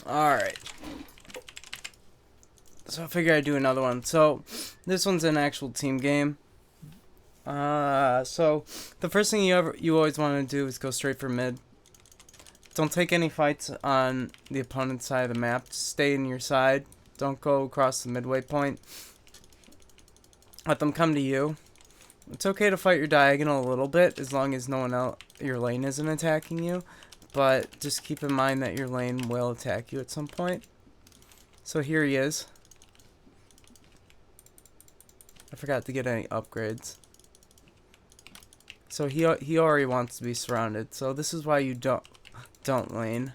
Alright. So I figure I'd do another one. So this one's an actual team game. So the first thing you always want to do is go straight for mid. Don't take any fights on the opponent's side of the map. Just stay in your side. Don't go across the midway point. Let them come to you. It's okay to fight your diagonal a little bit as long as no one else, your lane isn't attacking you. But just keep in mind that your lane will attack you at some point. So here he is. I forgot to get any upgrades. So he already wants to be surrounded. So this is why you don't lane.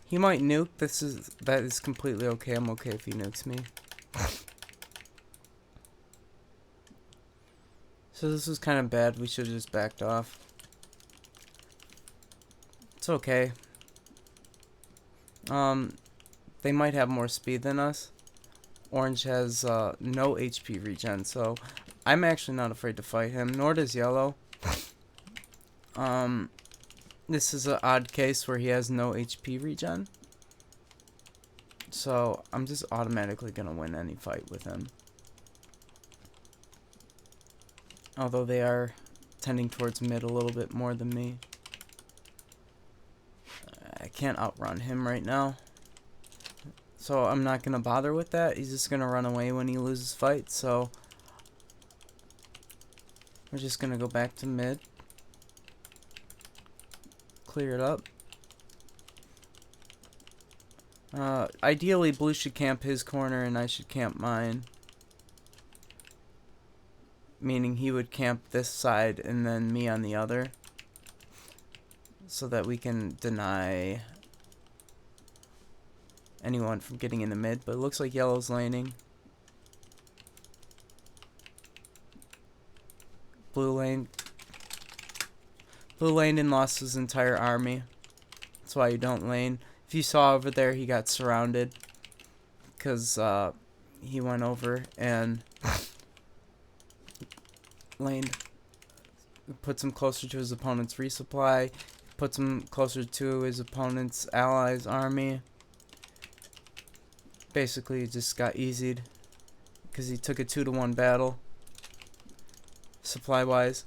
He might nuke. That is completely okay. I'm okay if he nukes me. So this was kind of bad. We should have just backed off. It's okay. They might have more speed than us. Orange has no HP regen, so I'm actually not afraid to fight him. Nor does yellow. This is an odd case where he has no HP regen. So I'm just automatically gonna win any fight with him. Although they are tending towards mid a little bit more than me. I can't outrun him right now. So I'm not going to bother with that. He's just going to run away when he loses fight. So we're just going to go back to mid. Clear it up. Ideally, blue should camp his corner and I should camp mine. Meaning he would camp this side and then me on the other. So that we can deny anyone from getting in the mid. But it looks like yellow's laning. Blue laned and lost his entire army. That's why you don't lane. If you saw over there, he got surrounded. Because he went over and laned. Puts him closer to his opponent's resupply. Puts him closer to his opponent's allies' army. Basically, he just got easied. Because he took a 2-to-1 battle. Supply-wise.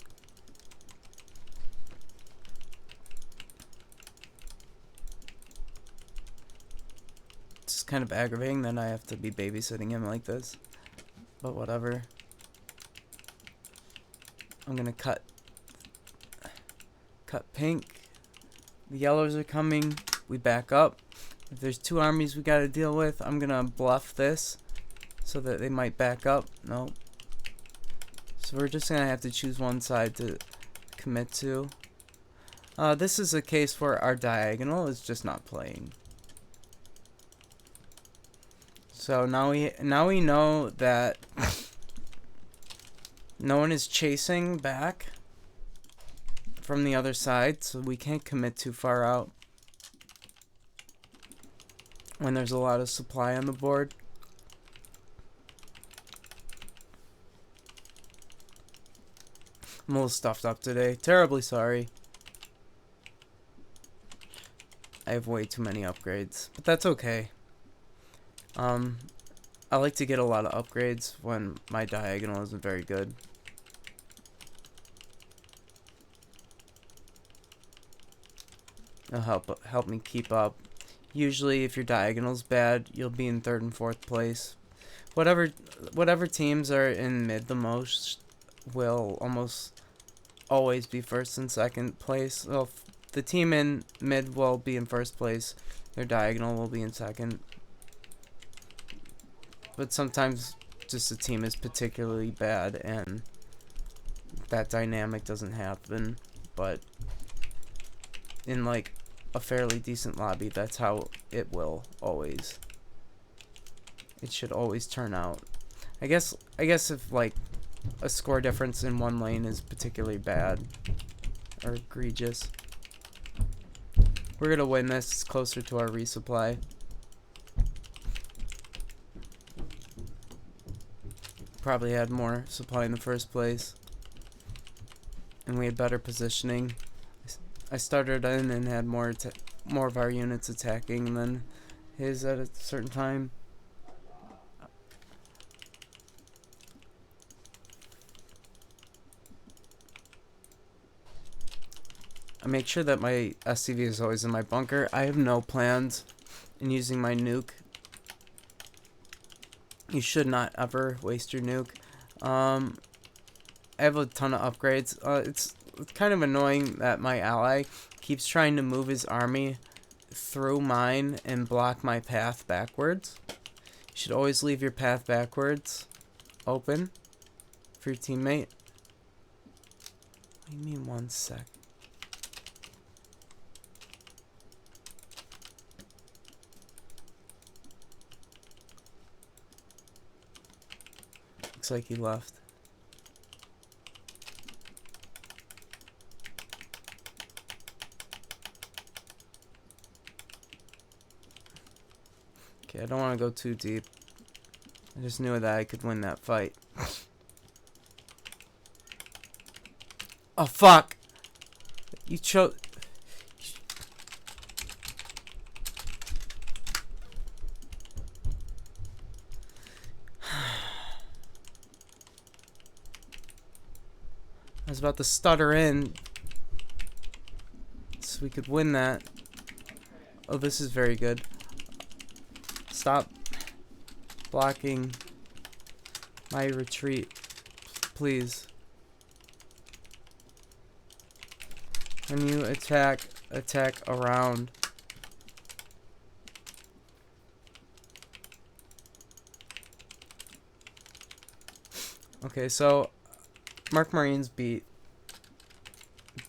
It's kind of aggravating that I have to be babysitting him like this. But whatever. I'm gonna cut pink. The yellows are coming. We back up. If there's two armies we gotta deal with, I'm gonna bluff this so that they might back up. Nope. So we're just gonna have to choose one side to commit to. This is a case where our diagonal is just not playing. So now we know that no one is chasing back from the other side, so we can't commit too far out when there's a lot of supply on the board. I'm a little stuffed up today. Terribly sorry. I have way too many upgrades, but that's okay. I like to get a lot of upgrades when my diagonal isn't very good. It'll help me keep up. Usually, if your diagonal's bad, you'll be in 3rd and 4th place. Whatever teams are in mid the most will almost always be 1st and 2nd place. Well, the team in mid will be in 1st place. Their diagonal will be in 2nd. But sometimes just the team is particularly bad and that dynamic doesn't happen. But in like a fairly decent lobby, that's how it will always. It should always turn out. I guess if like a score difference in one lane is particularly bad or egregious, we're gonna win this. It's closer to our resupply. Probably had more supply in the first place, and we had better positioning. I started in and had more of our units attacking, and then his at a certain time. I make sure that my SCV is always in my bunker. I have no plans in using my nuke. You should not ever waste your nuke. I have a ton of upgrades. It's kind of annoying that my ally keeps trying to move his army through mine and block my path backwards. You should always leave your path backwards open for your teammate. What do you mean 1 sec? Looks like he left. Okay, I don't want to go too deep. I just knew that I could win that fight. Oh, fuck! You chose... I was about to stutter in so we could win that. Oh, this is very good. Stop blocking my retreat, please. When you attack around. Okay, so Mark Marines beat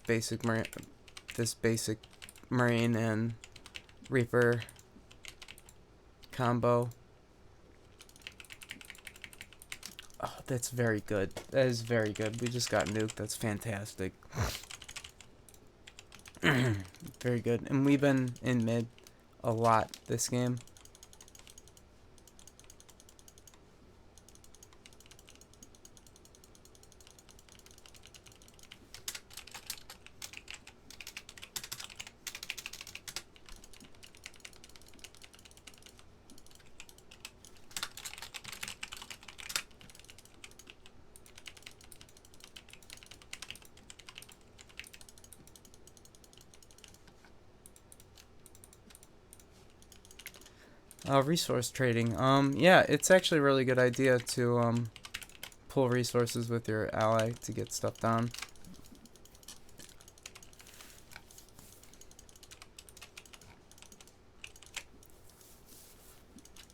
this basic Marine and Reaper combo. Oh, that's very good. That is very good. We just got nuked. That's fantastic. Very good. And we've been in mid a lot this game. Resource trading. Yeah, it's actually a really good idea to pull resources with your ally to get stuff done.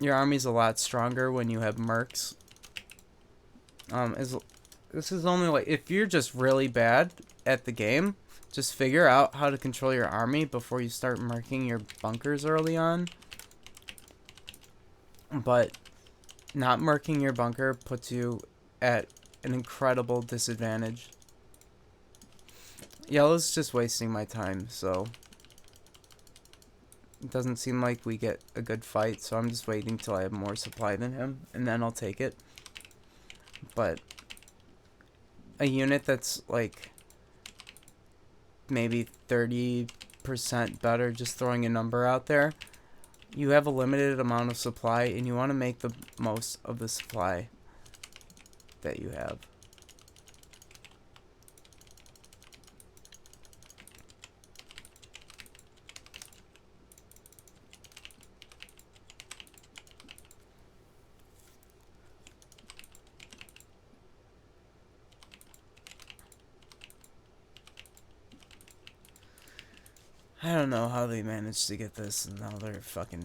Your army's a lot stronger when you have mercs. This is only like if you're just really bad at the game, just figure out how to control your army before you start merking your bunkers early on. But not marking your bunker puts you at an incredible disadvantage. Yellow's just wasting my time, so it doesn't seem like we get a good fight, so I'm just waiting till I have more supply than him, and then I'll take it. But a unit that's like maybe 30% better, just throwing a number out there, you have a limited amount of supply, and you want to make the most of the supply that you have. I don't know how they managed to get this, and now they're fucking...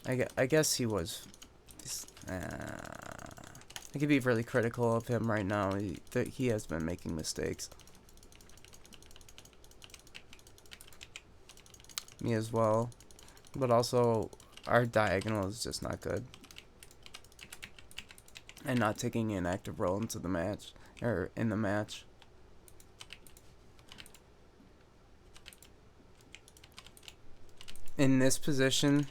I guess he was... I could be really critical of him right now. He has been making mistakes. Me as well. But also, our diagonal is just not good. And not taking an active role into the match. Or in the match. In this position...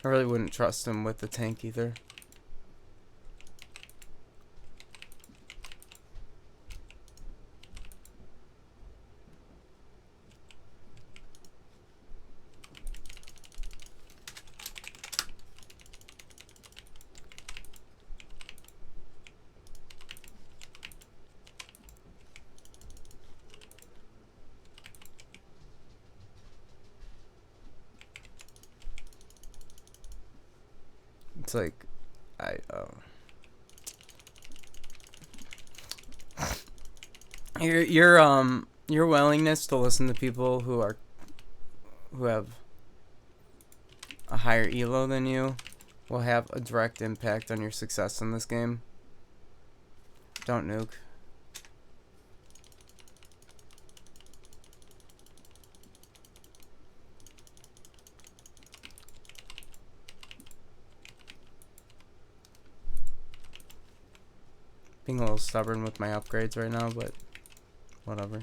I really wouldn't trust him with the tank either. It's like, your willingness to listen to people who have a higher elo than you will have a direct impact on your success in this game. Don't nuke. Being a little stubborn with my upgrades right now, but whatever.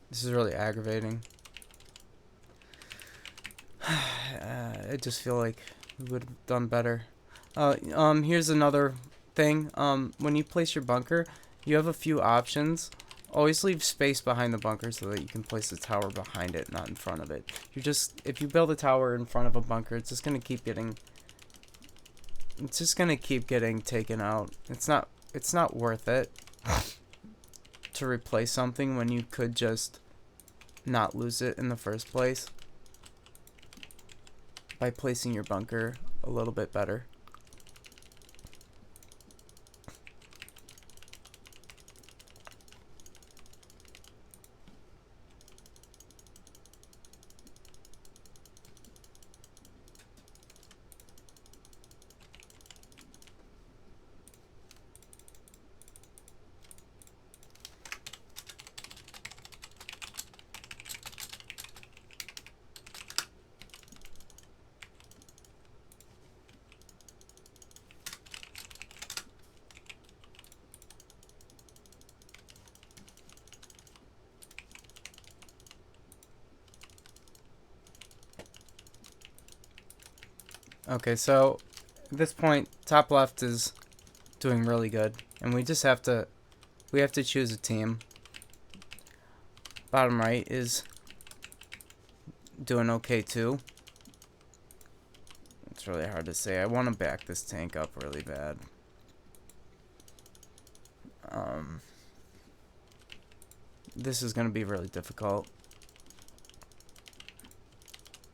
This is really aggravating. I just feel like we would have done better. Here's another thing. When you place your bunker, you have a few options. Always leave space behind the bunker so that you can place the tower behind it, not in front of it. If you build a tower in front of a bunker, it's just gonna keep getting taken out. It's not worth it to replace something when you could just not lose it in the first place by placing your bunker a little bit better. Okay, so at this point, top left is doing really good, and we have to choose a team. Bottom right is doing okay too. It's really hard to say. I want to back this tank up really bad. This is going to be really difficult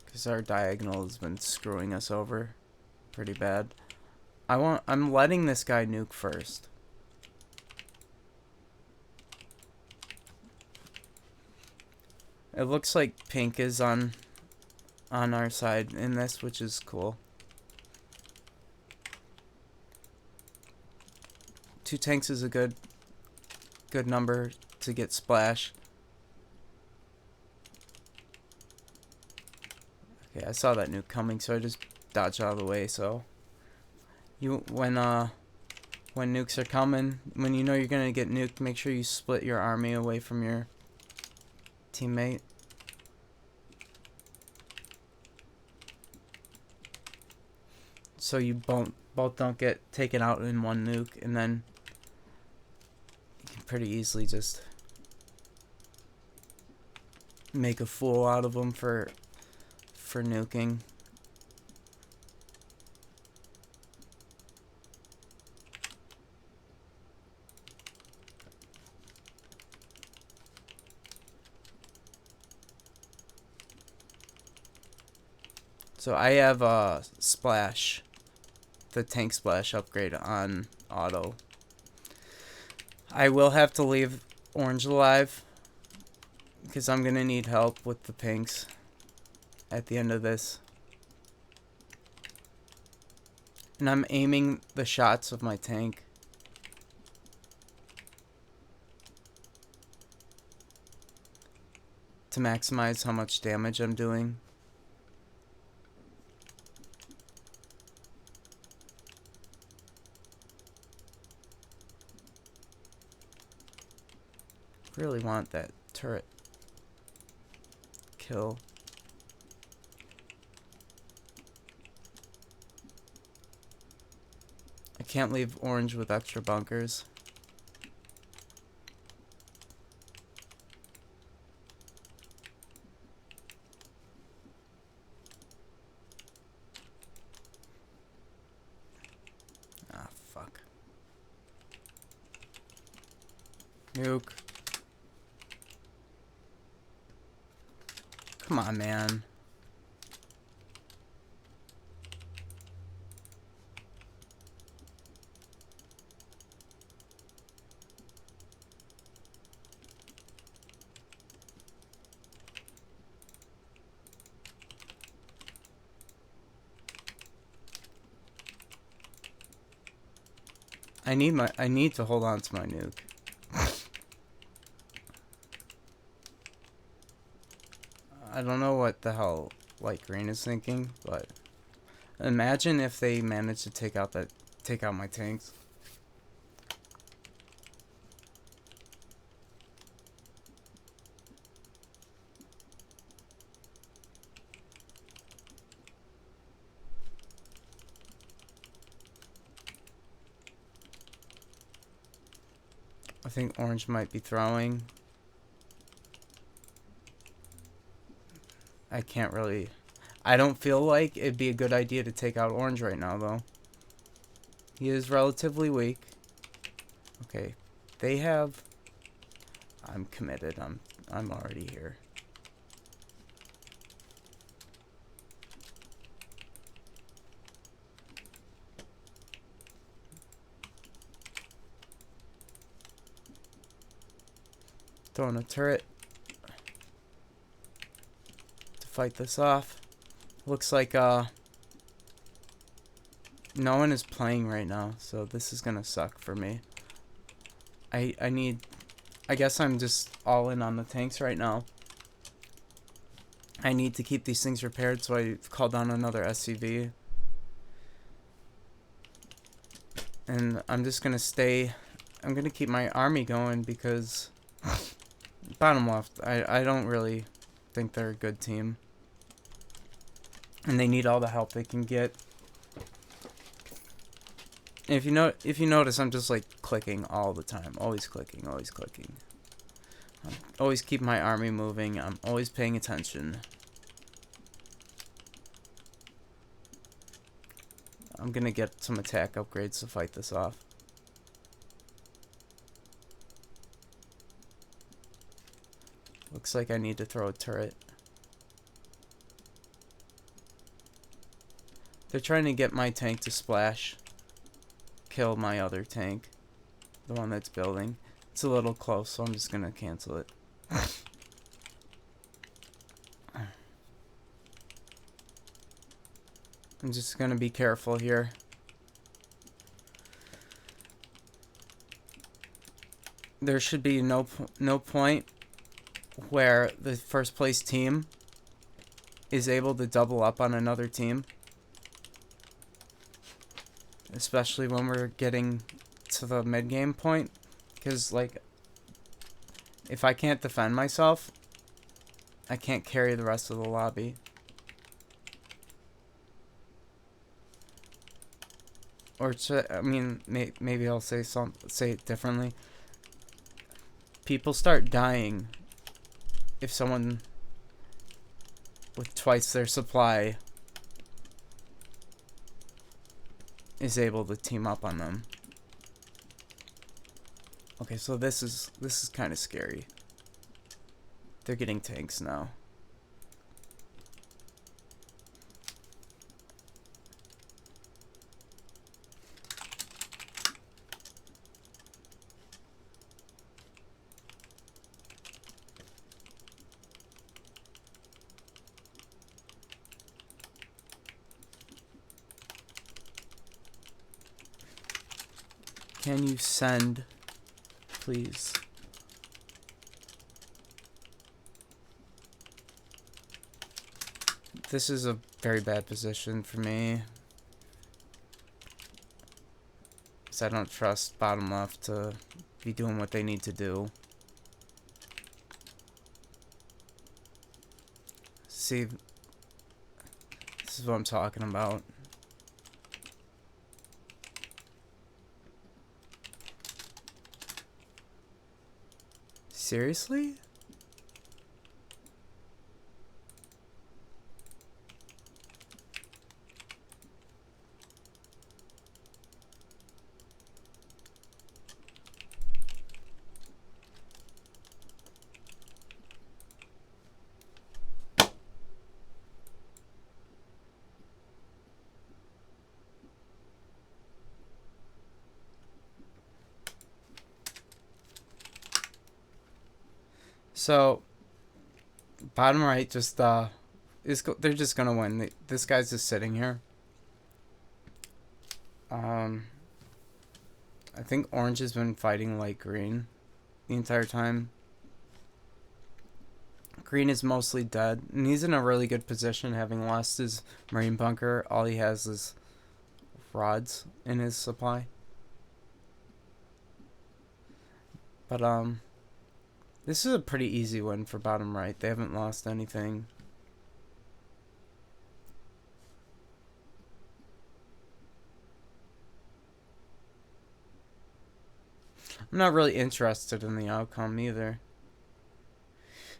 because our diagonal has been screwing us over pretty bad. I'm letting this guy nuke first. It looks like pink is on our side in this, which is cool. 2 tanks is a good number to get splash. Okay, I saw that nuke coming, so I just dodged out of the way. So when nukes are coming, when you know you're gonna get nuked, make sure you split your army away from your teammate. So you both don't get taken out in one nuke, and then you can pretty easily just make a fool out of them for nuking. So I have a splash, the tank splash upgrade on auto. I will have to leave orange alive because I'm gonna need help with the pinks at the end of this. And I'm aiming the shots of my tank. To maximize how much damage I'm doing. really want that turret kill. I can't leave orange with extra bunkers. Ah, fuck. Nuke. Come on, man. I need to hold on to my nuke. I don't know what the hell light green is thinking, but imagine if they managed to take out my tanks. I think orange might be throwing. I can't really... I don't feel like it'd be a good idea to take out orange right now, though. He is relatively weak. Okay. They have... I'm committed. I'm already here. Throwing a turret to fight this off. Looks like no one is playing right now, so this is gonna suck for me. I guess I'm just all in on the tanks right now. I need to keep these things repaired, so I've called on another SCV. And I'm just gonna stay... I'm gonna keep my army going because... Bottom left, I don't really think they're a good team. And they need all the help they can get. And if you notice, I'm just like clicking all the time. Always clicking, always clicking. Always keep my army moving. I'm always paying attention. I'm gonna get some attack upgrades to fight this off. Looks like I need to throw a turret. They're trying to get my tank to splash. Kill my other tank. The one that's building. It's a little close, so I'm just gonna cancel it. I'm just gonna be careful here. There should be no point where the first place team is able to double up on another team. Especially when we're getting to the mid-game point. Because, like, if I can't defend myself, I can't carry the rest of the lobby. Or, I mean, maybe I'll say it differently. People start dying if someone with twice their supply is able to team up on them. Okay, so this is kind of scary. They're getting tanks now. Can you send, please? This is a very bad position for me. Because I don't trust bottom left to be doing what they need to do. See, this is what I'm talking about. Seriously? So, bottom right just they're just gonna win. This guy's just sitting here. I think orange has been fighting light green the entire time. Green is mostly dead, and he's in a really good position, having lost his marine bunker. All he has is rods in his supply. But this is a pretty easy win for bottom right. They haven't lost anything. I'm not really interested in the outcome either,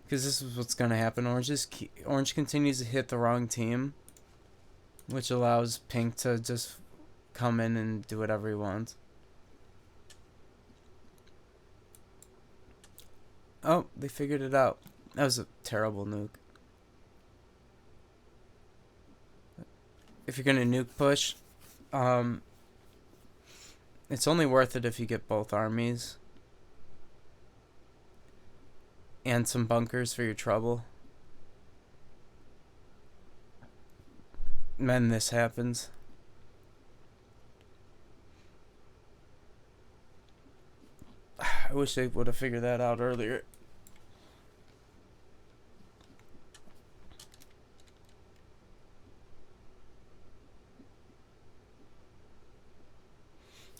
because this is what's going to happen. Orange continues to hit the wrong team, which allows pink to just come in and do whatever he wants. Oh, they figured it out. That was a terrible nuke. If you're going to nuke push, it's only worth it if you get both armies and some bunkers for your trouble. And then this happens. I wish they would have figured that out earlier.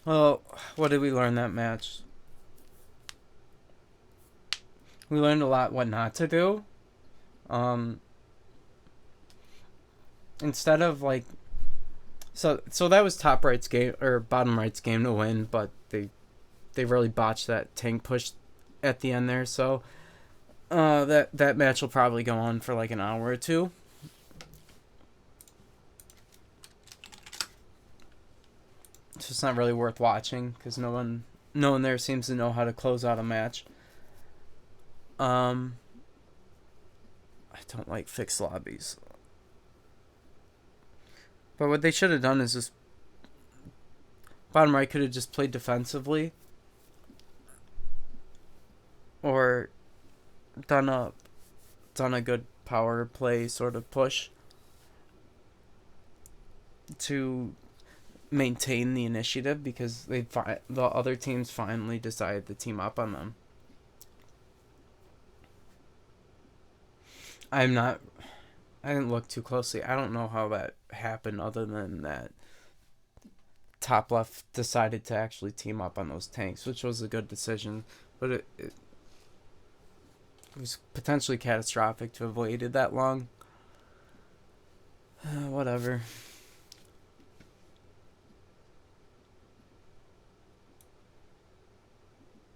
Well, what did we learn that match? We learned a lot what not to do. Instead of like, so that was top right's game or bottom right's game to win, but they really botched that tank push at the end there. So that match will probably go on for like an hour or two. So it's not really worth watching because no one there seems to know how to close out a match. I don't like fixed lobbies. But what they should have done is just bottom right could have just played defensively, or done a good power play sort of push to maintain the initiative, because the other teams finally decided to team up on them. I didn't look too closely. I don't know how that happened, other than that top left decided to actually team up on those tanks, which was a good decision, but it was potentially catastrophic to have waited that long. Whatever.